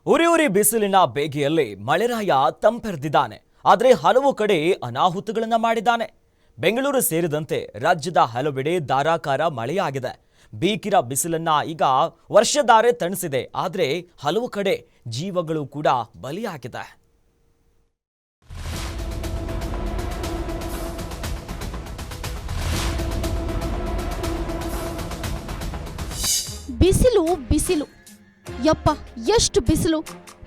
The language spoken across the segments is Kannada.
ಉರಿ ಉರಿ ಬಿಸಿಲಿನ ಬೇಗೆಯಲ್ಲಿ ಮಳೆರಾಯ ತಂಪೆರೆದಿದ್ದಾನೆ. ಆದರೆ ಹಲವು ಕಡೆ ಅನಾಹುತಗಳನ್ನು ಮಾಡಿದ್ದಾನೆ. ಬೆಂಗಳೂರು ಸೇರಿದಂತೆ ರಾಜ್ಯದ ಹಲವೆಡೆ ಧಾರಾಕಾರ ಮಳೆಯಾಗಿದೆ. ಬೀಕಿರ ಬಿಸಿಲನ್ನ ಈಗ ವರ್ಷಧಾರೆ ತಣಿಸಿದೆ. ಆದರೆ ಹಲವು ಕಡೆ ಜೀವಗಳು ಕೂಡ ಬಲಿಯಾಗಿದೆ. ಬಿಸಿಲು ಬಿಸಿಲು ಯಪ್ಪ ಎಷ್ಟು ಬಿಸಿಲು,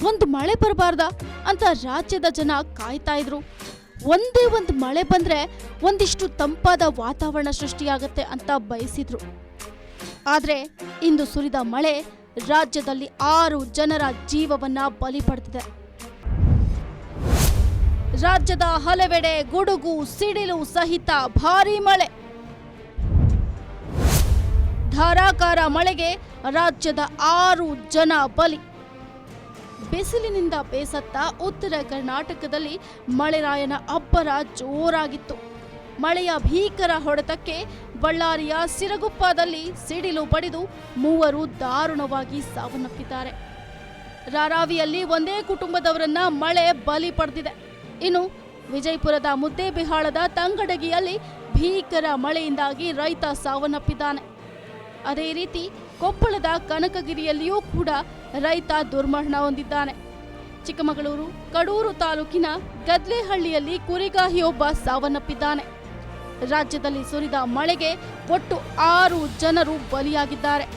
ಒಂದು ಮಳೆ ಬರಬಾರ್ದ ಅಂತ ರಾಜ್ಯದ ಜನ ಕಾಯ್ತಾ ಇದ್ರು. ಒಂದೇ ಒಂದು ಮಳೆ ಬಂದ್ರೆ ಒಂದಿಷ್ಟು ತಂಪಾದ ವಾತಾವರಣ ಸೃಷ್ಟಿಯಾಗತ್ತೆ ಅಂತ ಬಯಸಿದ್ರು. ಆದ್ರೆ ಇಂದು ಸುರಿದ ಮಳೆ ರಾಜ್ಯದಲ್ಲಿ 6 ಜನರ ಜೀವವನ್ನ ಬಲಿ ಪಡೆದಿದೆ. ರಾಜ್ಯದ ಹಲವೆಡೆ ಗುಡುಗು ಸಿಡಿಲು ಸಹಿತ ಭಾರೀ ಮಳೆ. ಧಾರಾಕಾರ ಮಳೆಗೆ ರಾಜ್ಯದ 6 ಜನ ಬಲಿ. ಬಿಸಿಲಿನಿಂದ ಬೇಸತ್ತ ಉತ್ತರ ಕರ್ನಾಟಕದಲ್ಲಿ ಮಳೆರಾಯನ ಅಬ್ಬರ ಜೋರಾಗಿತ್ತು. ಮಳೆಯ ಭೀಕರ ಹೊಡೆತಕ್ಕೆ ಬಳ್ಳಾರಿಯ ಸಿರಗುಪ್ಪದಲ್ಲಿ ಸಿಡಿಲು ಬಡಿದು 3 ದಾರುಣವಾಗಿ ಸಾವನ್ನಪ್ಪಿದ್ದಾರೆ. ರಾರಾವಿಯಲ್ಲಿ ಒಂದೇ ಕುಟುಂಬದವರನ್ನ ಮಳೆ ಬಲಿ ಪಡೆದಿದೆ. ಇನ್ನು ವಿಜಯಪುರದ ಮುದ್ದೇಬಿಹಾಳದ ತಂಗಡಗಿಯಲ್ಲಿ ಭೀಕರ ಮಳೆಯಿಂದಾಗಿ ರೈತ ಸಾವನ್ನಪ್ಪಿದ್ದಾನೆ. ಅದೇ ರೀತಿ ಕೊಪ್ಪಳದ ಕನಕಗಿರಿಯಲ್ಲಿಯೂ ಕೂಡ ರೈತ ದುರ್ಮರಣ ಹೊಂದಿದ್ದಾನೆ. ಚಿಕ್ಕಮಗಳೂರು ಕಡೂರು ತಾಲೂಕಿನ ಗದ್ಲೆಹಳ್ಳಿಯಲ್ಲಿ ಕುರಿಗಾಹಿಯೊಬ್ಬ ಸಾವನ್ನಪ್ಪಿದ್ದಾನೆ. ರಾಜ್ಯದಲ್ಲಿ ಸುರಿದ ಮಳೆಗೆ ಒಟ್ಟು 6 ಜನರು ಬಲಿಯಾಗಿದ್ದಾರೆ.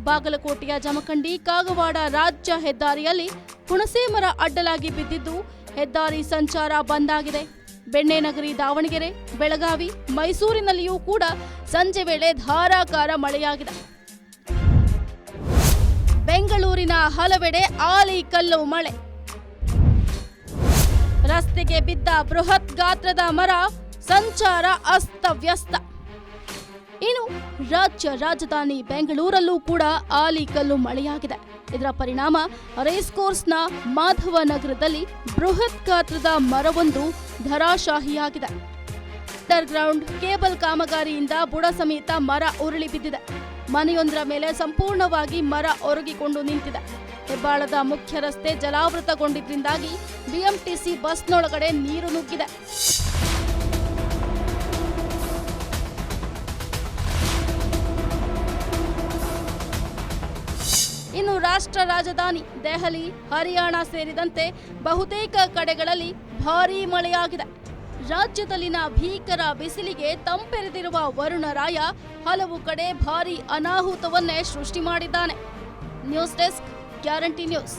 ಬಾಗಲಕೋಟೆಯ ಜಮಖಂಡಿ ಕಾಗವಾಡ ರಾಜ್ಯ ಹೆದ್ದಾರಿಯಲ್ಲಿ ಹುಣಸೆ ಮರ ಅಡ್ಡಲಾಗಿ ಬಿದ್ದಿದ್ದು ಹೆದ್ದಾರಿ ಸಂಚಾರ ಬಂದ್ ಆಗಿದೆ. ಬೆಣ್ಣೆನಗರಿ ದಾವಣಗೆರೆ ಬೆಳಗಾವಿ ಮೈಸೂರಿನಲ್ಲಿಯೂ ಕೂಡ ಸಂಜೆ ವೇಳೆ ಧಾರಾಕಾರ ಮಳೆಯಾಗಿದೆ. ಬೆಂಗಳೂರಿನ ಹಲವೆಡೆ ಆಲಿಕಲ್ಲು ಮಳೆ. ರಸ್ತೆಗೆ ಬಿದ್ದ ಬೃಹತ್ ಗಾತ್ರದ ಮರ, ಸಂಚಾರ ಅಸ್ತವ್ಯಸ್ತ. ಇನ್ನು ರಾಜ್ಯ ರಾಜಧಾನಿ ಬೆಂಗಳೂರಲ್ಲೂ ಕೂಡ ಆಲಿಕಲ್ಲು ಮಳೆಯಾಗಿದೆ. ಇದರ ಪರಿಣಾಮ ರೇಸ್ ಕೋರ್ಸ್ನ ಮಾಧವನಗರದಲ್ಲಿ ಬೃಹತ್ ಗಾತ್ರದ ಮರವೊಂದು ಧರಾಶಾಹಿಯಾಗಿದೆ. ಅಂಡರ್ಗ್ರೌಂಡ್ ಕೇಬಲ್ ಕಾಮಗಾರಿಯಿಂದ ಬುಡ ಸಮೇತ ಮರ ಉರುಳಿ ಬಿದ್ದಿದೆ. ಮನೆಯೊಂದರ ಮೇಲೆ ಸಂಪೂರ್ಣವಾಗಿ ಮರ ಒರಗಿಕೊಂಡು ನಿಂತಿದೆ. ಹೆಬ್ಬಾಳದ ಮುಖ್ಯ ರಸ್ತೆ ಜಲಾವೃತಗೊಂಡಿದ್ದರಿಂದಾಗಿ ಬಿಎಂಟಿಸಿ ಬಸ್ನೊಳಗಡೆ ನೀರು ನುಗ್ಗಿದೆ. ಇನ್ನು ರಾಷ್ಟ್ರ ರಾಜಧಾನಿ ದೆಹಲಿ, ಹರಿಯಾಣ ಸೇರಿದಂತೆ ಬಹುತೇಕ ಕಡೆಗಳಲ್ಲಿ ಭಾರೀ ಮಳೆಯಾಗಿದೆ. ರಾಜ್ಯದಲ್ಲಿನ ಭೀಕರ ಬಿಸಿಲಿಗೆ ತಂಪೆರೆದಿರುವ ವರುಣರಾಯ ಹಲವು ಕಡೆ ಭಾರೀ ಅನಾಹುತವನ್ನೇ ಸೃಷ್ಟಿ ಮಾಡಿದ್ದಾನೆ. News desk, guarantee news.